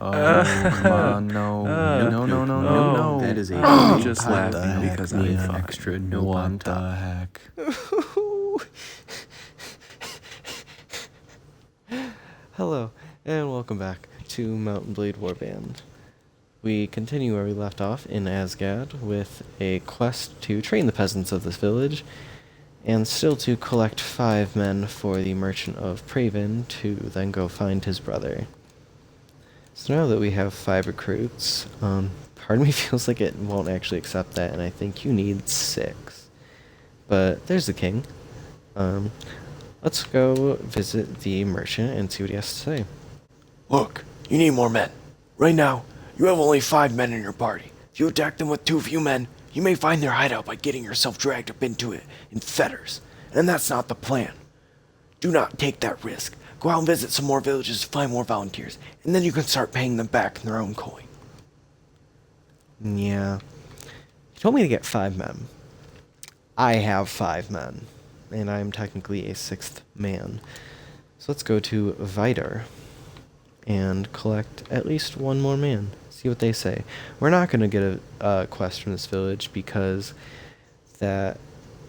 Oh, come on, no. No. That is a I'm big just pot. laughing because I have extra nope on What top. the heck? Hello, and welcome back to Mountain Blade Warband. We continue where we left off in Asgard with a quest to train the peasants of this village, and still to collect 5 men for the Merchant of Praven to then go find his brother. So now that we have 5 recruits, part of me feels like it won't actually accept that, and I think you need 6. But there's the king. Let's go visit the merchant and see what he has to say. Look, you need more men. Right now, you have only 5 men in your party. If you attack them with too few men, you may find their hideout by getting yourself dragged up into it in fetters. And that's not the plan. Do not take that risk. Go out and visit some more villages to find more volunteers, and then you can start paying them back in their own coin. Yeah. He told me to get 5 men. I have 5 men, and I'm technically a 6th man. So let's go to Vidar and collect at least 1 more man. See what they say. We're not going to get a quest from this village because that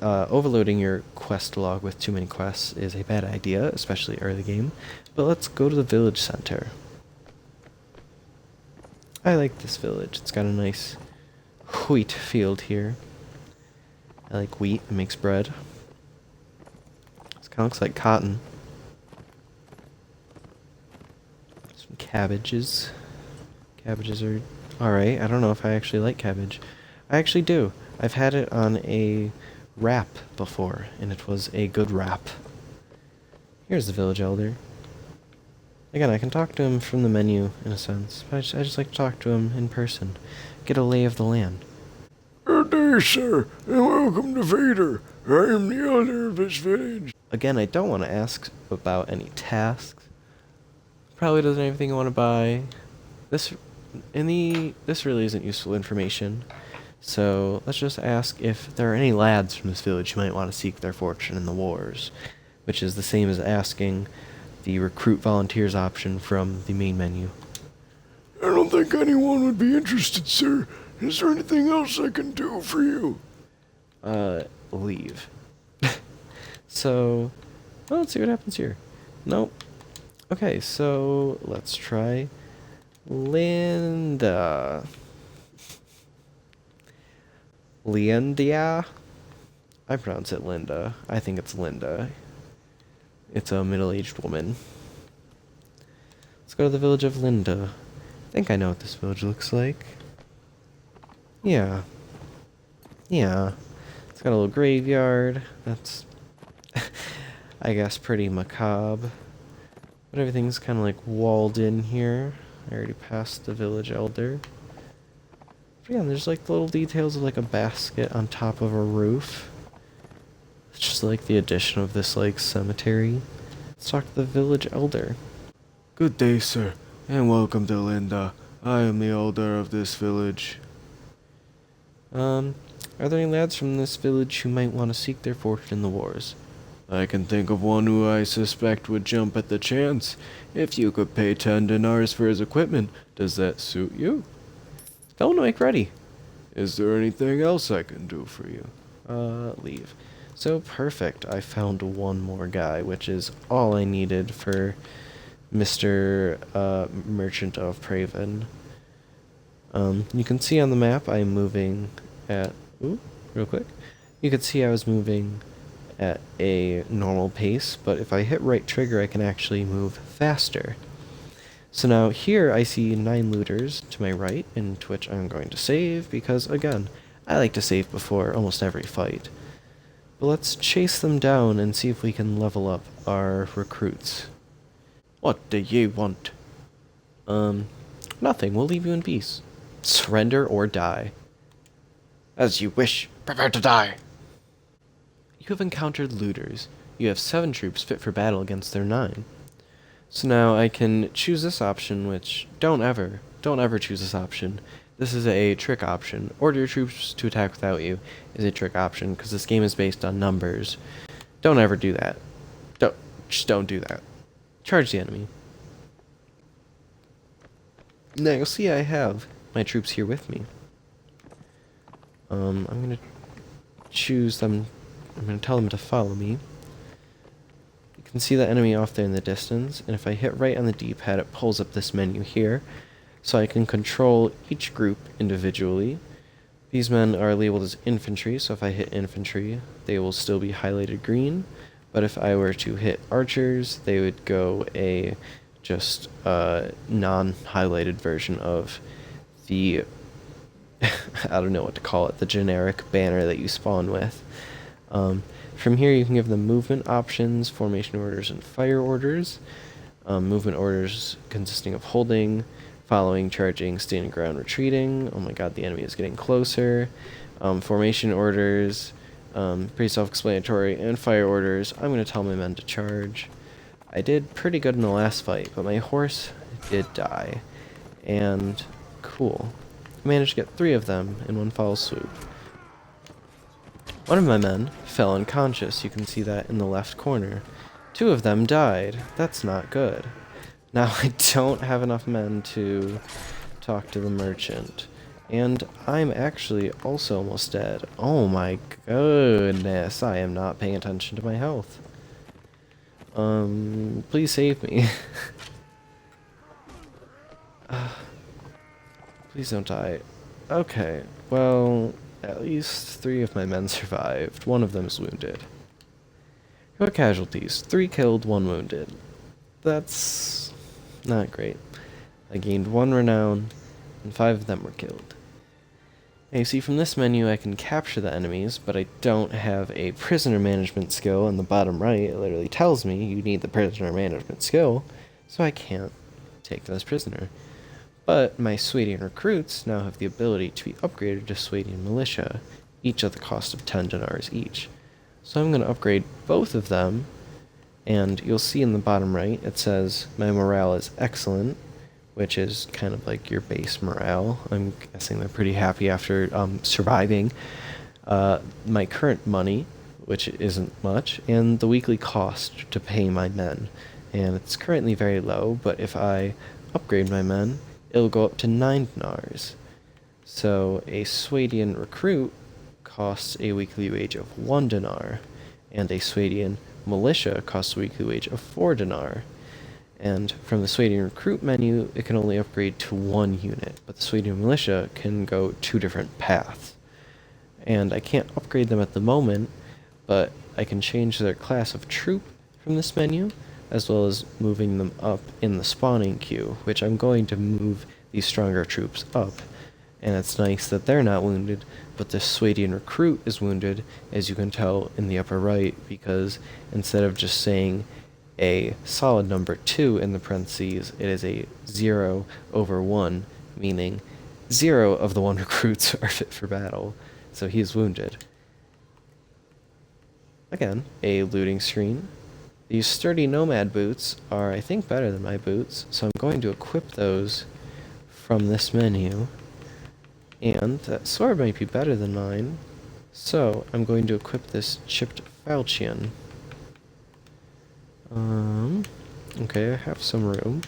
overloading your quest log with too many quests is a bad idea, especially early game. But let's go to the village center. I like this village. It's got a nice wheat field here. I like wheat. It makes bread. This kind of looks like cotton. Some cabbages. Cabbages are alright. I don't know if I actually like cabbage. I actually do. I've had it on a wrap before, and it was a good wrap. Here's the village elder. Again, I can talk to him from the menu, in a sense, but I just like to talk to him in person. Get a lay of the land. Good day, sir, and welcome to Vader. I am the elder of this village. Again, I don't want to ask about any tasks. Probably doesn't have anything I want to buy. This really isn't useful information. So let's just ask if there are any lads from this village who might want to seek their fortune in the wars, which is the same as asking the recruit volunteers option from the main menu. I don't think anyone would be interested, sir. Is there anything else I can do for you? Leave. So, well, let's see what happens here. Nope. Okay, so let's try Linda. Leandia? I pronounce it Linda. I think it's Linda. It's a middle-aged woman. Let's go to the village of Linda. I think I know what this village looks like. Yeah. Yeah. It's got a little graveyard. That's, I guess, pretty macabre. But everything's kind of like walled in here. I already passed the village elder. But yeah, there's like little details of like a basket on top of a roof. It's just like the addition of this like cemetery. Let's talk to the village elder. Good day, sir, and welcome to Linda. I am the elder of this village. Are there any lads from this village who might want to seek their fortune in the wars? I can think of one who I suspect would jump at the chance. If you could pay 10 dinars for his equipment, does that suit you? Tell him to make ready. Is there anything else I can do for you? Leave. So perfect. I found 1 more guy, which is all I needed for Mr. Merchant of Praven. You can see on the map I'm moving at... Ooh, real quick. You can see I was moving at a normal pace, but if I hit right trigger I can actually move faster. So now here I see 9 looters to my right, into which I'm going to save, because again, I like to save before almost every fight. But let's chase them down and see if we can level up our recruits. What do you want? Nothing. We'll leave you in peace. Surrender or die. As you wish. Prepare to die. You have encountered looters. You have 7 troops fit for battle against their 9. So now I can choose this option, which don't ever choose this option. This is a trick option. Order your troops to attack without you is a trick option, because this game is based on numbers. Don't ever do that. Just don't do that. Charge the enemy. Now you'll see I have my troops here with me. I'm going to choose them. I'm going to tell them to follow me. You can see the enemy off there in the distance, and if I hit right on the D-pad, it pulls up this menu here, so I can control each group individually. These men are labeled as infantry, so if I hit infantry, they will still be highlighted green, but if I were to hit archers, they would go a just non-highlighted version of the I don't know what to call it, the generic banner that you spawn with. From here you can give them movement options, formation orders, and fire orders. Movement orders consisting of holding, following, charging, standing ground, retreating. Oh my god, the enemy is getting closer. Formation orders, pretty self-explanatory, and fire orders. I'm going to tell my men to charge. I did pretty good in the last fight, but my horse did die. And cool. I managed to get 3 of them in one foul swoop. One of my men fell unconscious, you can see that in the left corner. 2 of them died. That's not good. Now I don't have enough men to talk to the merchant. And I'm actually also almost dead. Oh my goodness, I am not paying attention to my health. Please save me. Please don't die. Okay, well, at least 3 of my men survived. 1 of them is wounded. What casualties? 3 killed, 1 wounded. That's not great. I gained 1 renown, and 5 of them were killed. Now you see from this menu I can capture the enemies, but I don't have a prisoner management skill in the bottom right. It literally tells me you need the prisoner management skill, so I can't take them as prisoner. But my Swadian recruits now have the ability to be upgraded to Swadian militia, each at the cost of 10 dinars each. So I'm going to upgrade both of them, and you'll see in the bottom right it says my morale is excellent, which is kind of like your base morale. I'm guessing they're pretty happy after surviving. My current money, which isn't much, and the weekly cost to pay my men. And it's currently very low, but if I upgrade my men, it'll go up to 9 dinars. So a Swadian recruit costs a weekly wage of 1 dinar, and a Swadian militia costs a weekly wage of 4 dinar. And from the Swadian recruit menu, it can only upgrade to 1 unit, but the Swadian militia can go 2 different paths. And I can't upgrade them at the moment, but I can change their class of troop from this menu, as well as moving them up in the spawning queue, which I'm going to move these stronger troops up. And it's nice that they're not wounded, but the Swadian recruit is wounded, as you can tell in the upper right, because instead of just saying a solid number 2 in the parentheses, it is a 0/1, meaning 0 of the 1 recruits are fit for battle, so he is wounded. Again, a looting screen. These sturdy nomad boots are, I think, better than my boots, so I'm going to equip those from this menu. And that sword might be better than mine, so I'm going to equip this chipped falchion. Okay, I have some room.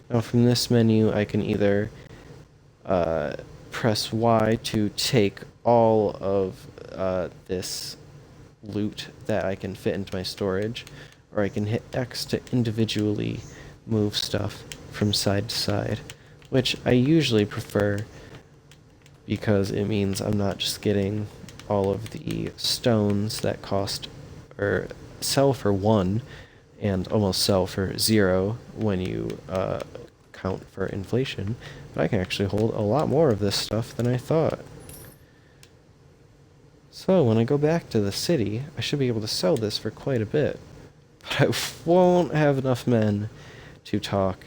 Now from this menu I can either press Y to take all of this loot that I can fit into my storage, or I can hit X to individually move stuff from side to side, which I usually prefer because it means I'm not just getting all of the stones that cost or sell for 1 and almost sell for 0 when you count for inflation, but I can actually hold a lot more of this stuff than I thought. So when I go back to the city, I should be able to sell this for quite a bit. But I won't have enough men to talk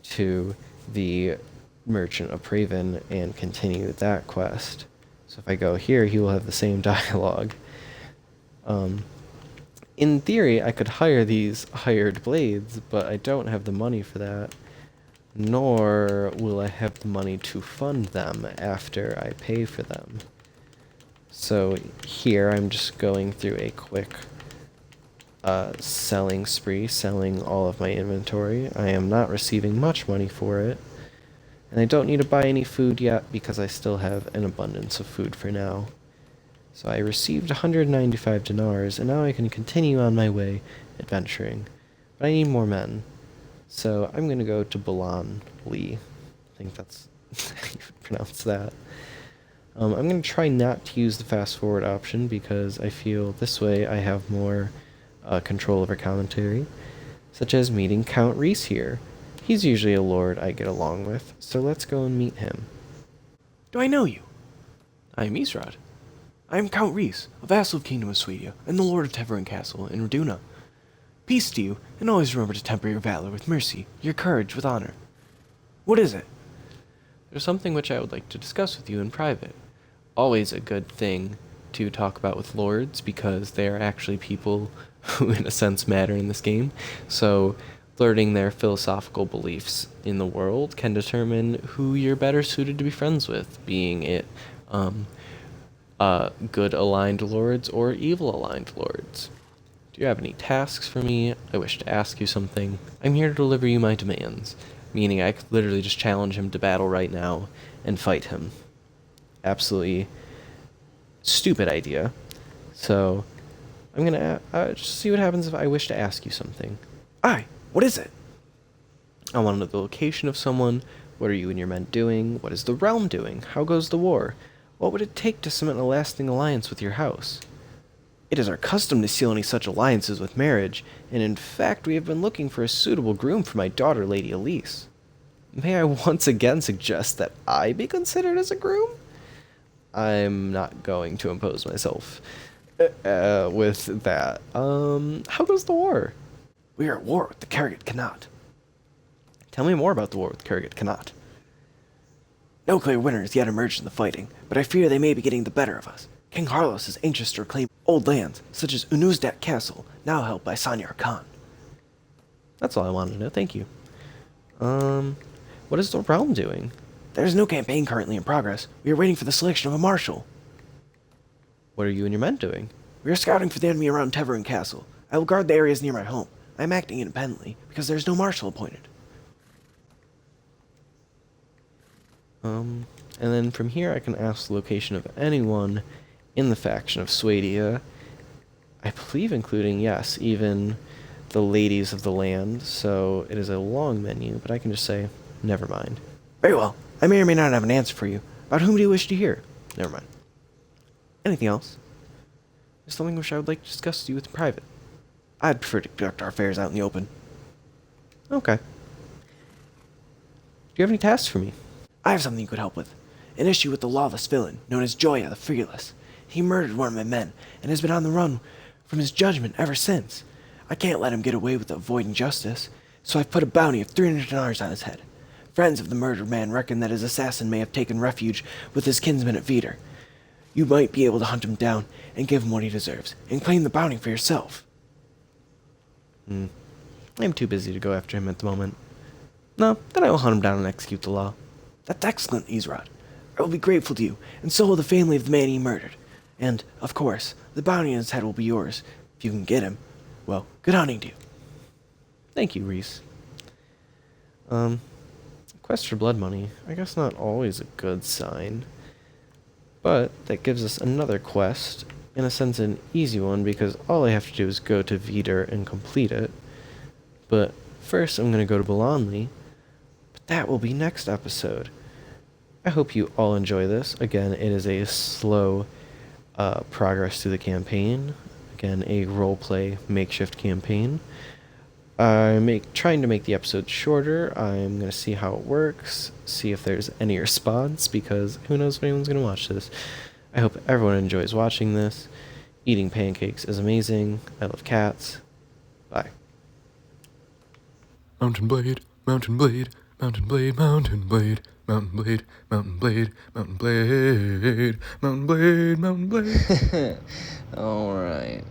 to the Merchant of Praven and continue that quest. So if I go here, he will have the same dialogue. In theory, I could hire these hired blades, but I don't have the money for that. Nor will I have the money to fund them after I pay for them. So here I'm just going through a quick selling spree, selling all of my inventory. I am not receiving much money for it. And I don't need to buy any food yet because I still have an abundance of food for now. So I received 195 dinars, and now I can continue on my way adventuring. But I need more men. So I'm going to go to Balan-Lee. I think that's how you would pronounce that. I'm going to try not to use the fast forward option because I feel this way I have more control over commentary, such as meeting Count Reese here. He's usually a lord I get along with, so let's go and meet him. Do I know you? I am Isrod. I am Count Reese, a vassal of Kingdom of Swedia, and the Lord of Teveren Castle in Raduna. Peace to you, and always remember to temper your valor with mercy, your courage with honor. What is it? There's something which I would like to discuss with you in private. Always a good thing to talk about with lords, because they are actually people who, in a sense, matter in this game. So, learning their philosophical beliefs in the world can determine who you're better suited to be friends with, being it good aligned lords or evil aligned lords. Do you have any tasks for me? I wish to ask you something. I'm here to deliver you my demands, meaning I could literally just challenge him to battle right now and fight him. Absolutely stupid idea. So, I'm gonna just see what happens if I wish to ask you something. Aye, what is it? I want to know the location of someone. What are you and your men doing? What is the realm doing? How goes the war? What would it take to cement a lasting alliance with your house? It is our custom to seal any such alliances with marriage, and in fact we have been looking for a suitable groom for my daughter, Lady Elise. May I once again suggest that I be considered as a groom? I'm not going to impose myself with that. How goes the war? We are at war with the Kargat Khanat. Tell me more about the war with Kargat Khanat. No clear winner has yet emerged in the fighting, but I fear they may be getting the better of us. King Carlos is anxious to reclaim old lands, such as Unuzdat Castle, now held by Sanyar Khan. That's all I wanted to know, thank you. What is the realm doing? There is no campaign currently in progress. We are waiting for the selection of a marshal. What are you and your men doing? We are scouting for the enemy around Teveren Castle. I will guard the areas near my home. I am acting independently, because there is no marshal appointed. And then from here I can ask the location of anyone in the faction of Swadia. I believe including, yes, even the ladies of the land, so it is a long menu, but I can just say, never mind. Very well. I may or may not have an answer for you. About whom do you wish to hear? Never mind. Anything else? There's something which I would like to discuss with you in private. I'd prefer to conduct our affairs out in the open. Okay. Do you have any tasks for me? I have something you could help with. An issue with the lawless villain, known as Joya the Fearless. He murdered one of my men, and has been on the run from his judgment ever since. I can't let him get away with avoiding justice, so I've put a bounty of 300 dinars on his head. Friends of the murdered man reckon that his assassin may have taken refuge with his kinsman at Vider. You might be able to hunt him down and give him what he deserves, and claim the bounty for yourself. I'm too busy to go after him at the moment. No, then I will hunt him down and execute the law. That's excellent, Isrod. I will be grateful to you, and so will the family of the man he murdered. And, of course, the bounty on his head will be yours, if you can get him. Well, good hunting to you. Thank you, Reese. Quest for blood money. I guess not always a good sign. But that gives us another quest. In a sense, an easy one, because all I have to do is go to Vider and complete it. But first, I'm going to go to Balanli. But that will be next episode. I hope you all enjoy this. Again, it is a slow progress through the campaign. Again, a roleplay makeshift campaign. I'm trying to make the episodes shorter. I'm going to see how it works, see if there's any response, because who knows if anyone's going to watch this. I hope everyone enjoys watching this. Eating pancakes is amazing. I love cats. Bye. Mountain blade, mountain blade, mountain blade, mountain blade, mountain blade, mountain blade, mountain blade, mountain blade, mountain blade. All right.